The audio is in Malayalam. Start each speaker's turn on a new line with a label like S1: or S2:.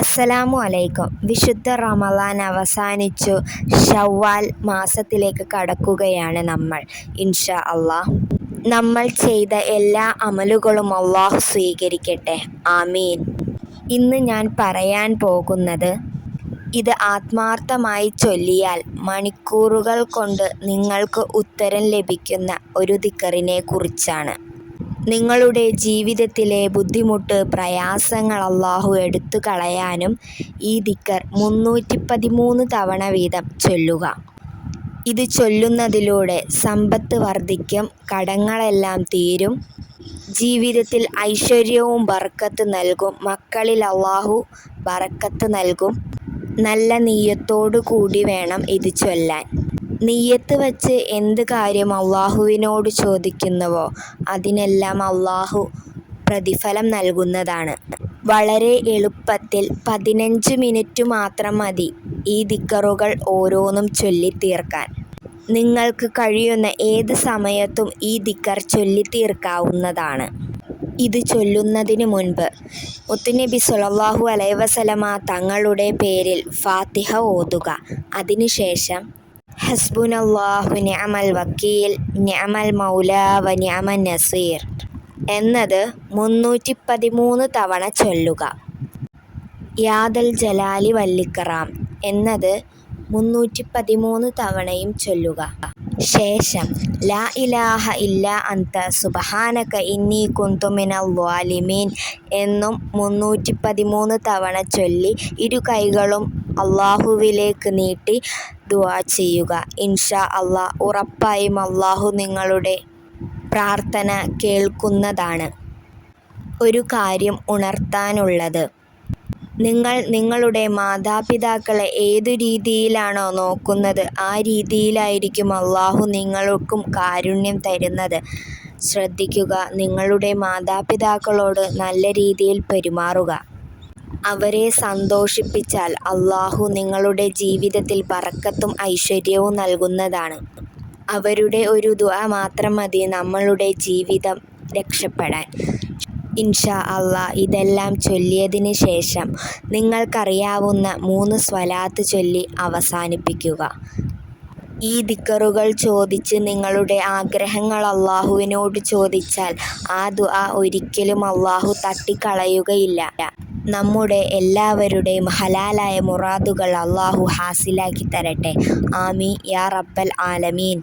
S1: അസ്സലാമു അലൈക്കും. വിശുദ്ധ റമളാൻ അവസാനിച്ചു ശവ്വാൽ മാസത്തിലേക്ക് കടക്കുകയാണ് നമ്മൾ. ഇൻഷാ അല്ലാഹ് നമ്മൾ ചെയ്ത എല്ലാ അമലുകളും അല്ലാഹു സ്വീകരിക്കട്ടെ. ആമീൻ. ഇന്ന് ഞാൻ പറയാൻ പോകുന്നത്, ഇത് ആത്മാർത്ഥമായി ചൊല്ലിയാൽ മണിക്കൂറുകൾ കൊണ്ട് നിങ്ങൾക്ക് ഉത്തരം ലഭിക്കുന്ന ഒരു ദിക്റിനെ കുറിച്ചാണ്. നിങ്ങളുടെ ജീവിതത്തിലെ ബുദ്ധിമുട്ട്, പ്രയാസങ്ങൾ അല്ലാഹു എടുത്തു കളയാനും ഈ ദിക്ർ 313 തവണ വീതം ചൊല്ലുക. ഇത് ചൊല്ലുന്നതിലൂടെ സമ്പത്ത് വർദ്ധിക്കും, കടങ്ങളെല്ലാം തീരും, ജീവിതത്തിൽ ഐശ്വര്യവും ബർക്കത്ത് നൽകും, മക്കളിൽ അല്ലാഹു ബർക്കത്ത് നൽകും. നല്ല നിയ്യത്തോടു കൂടി വേണം ഇത് ചൊല്ലാൻ. നിയ്യത്ത് വച്ച് എന്ത് കാര്യം അല്ലാഹുവിനോട് ചോദിക്കുന്നുവോ അതിനെല്ലാം അല്ലാഹു പ്രതിഫലം നൽകുന്നതാണ്. വളരെ എളുപ്പത്തിൽ 15 മിനിറ്റ് മാത്രം മതി ഈ ദിക്റുകൾ ഓരോന്നും ചൊല്ലിത്തീർക്കാൻ. നിങ്ങൾക്ക് കഴിയുന്ന ഏത് സമയത്തും ഈ ദിക്ർ ചൊല്ലിത്തീർക്കാവുന്നതാണ്. ഇത് ചൊല്ലുന്നതിന് മുൻപ് മുത്തുനബി സ്വല്ലല്ലാഹു അലൈഹി വസല്ലമ തങ്ങളുടെ പേരിൽ ഫാത്തിഹ ഓതുക. അതിനുശേഷം ഹസ്ബുനല്ലാഹു നിഅമൽ വക്കീൽ, നിഅമൽ മൗലാ വ നിഅമൻ നസീർ എന്നത് 313 തവണ ചൊല്ലുക. യാദൽ ജലാലി വല്ലിക്റാം എന്നത് 313 തവണയും ചൊല്ലുക. ശേഷം ലാ ഇലാഹ ഇല്ലാ അൻത സുബ്ഹാനക ഇന്നി കുന്തു മിനൽ ളാലിമീൻ എന്നും 313 തവണ ചൊല്ലി ഇരു കൈകളും അല്ലാഹുവിലേക്ക് നീട്ടി ദുആ ചെയ്യുക. ഇൻഷാ അല്ലാഹ് ഉറപ്പായും അല്ലാഹു നിങ്ങളുടെ പ്രാർത്ഥന കേൾക്കുന്നതാണ്. ഒരു കാര്യം ഉണർത്താനുള്ളത്, നിങ്ങൾ നിങ്ങളുടെ മാതാപിതാക്കളെ ഏതു രീതിയിലാണോ നോക്കുന്നത് ആ രീതിയിലായിരിക്കും അല്ലാഹു നിങ്ങൾക്കും കാരുണ്യം തരുന്നത്. ശ്രദ്ധിക്കുക, നിങ്ങളുടെ മാതാപിതാക്കളോട് നല്ല രീതിയിൽ പെരുമാറുക. അവരെ സന്തോഷിപ്പിച്ചാൽ അല്ലാഹു നിങ്ങളുടെ ജീവിതത്തിൽ ബർക്കത്തും ഐശ്വര്യവും നൽകുന്നതാണ്. അവരുടെ ഒരു ദുആ മാത്രം മതി നമ്മളുടെ ജീവിതം രക്ഷപ്പെടാൻ. ഇൻഷാ അല്ലാഹ് ഇതെല്ലാം ചൊല്ലിയതിന് ശേഷം നിങ്ങൾക്കറിയാവുന്ന 3 സ്വലാത്ത് ചൊല്ലി അവസാനിപ്പിക്കുക. ഈ ദിക്റുകൾ ചോദിച്ച് നിങ്ങളുടെ ആഗ്രഹങ്ങൾ അല്ലാഹുവിനോട് ചോദിച്ചാൽ ആ ദുആ ഒരിക്കലും അല്ലാഹു തട്ടിക്കളയുകയില്ല. നമ്മുടെ എല്ലാവരുടെയും ഹലാലായ മുറാദുകൾ അല്ലാഹു ഹാസിലാക്കി തരട്ടെ. ആമീൻ യാ റബ്ബൽ ആലമീൻ.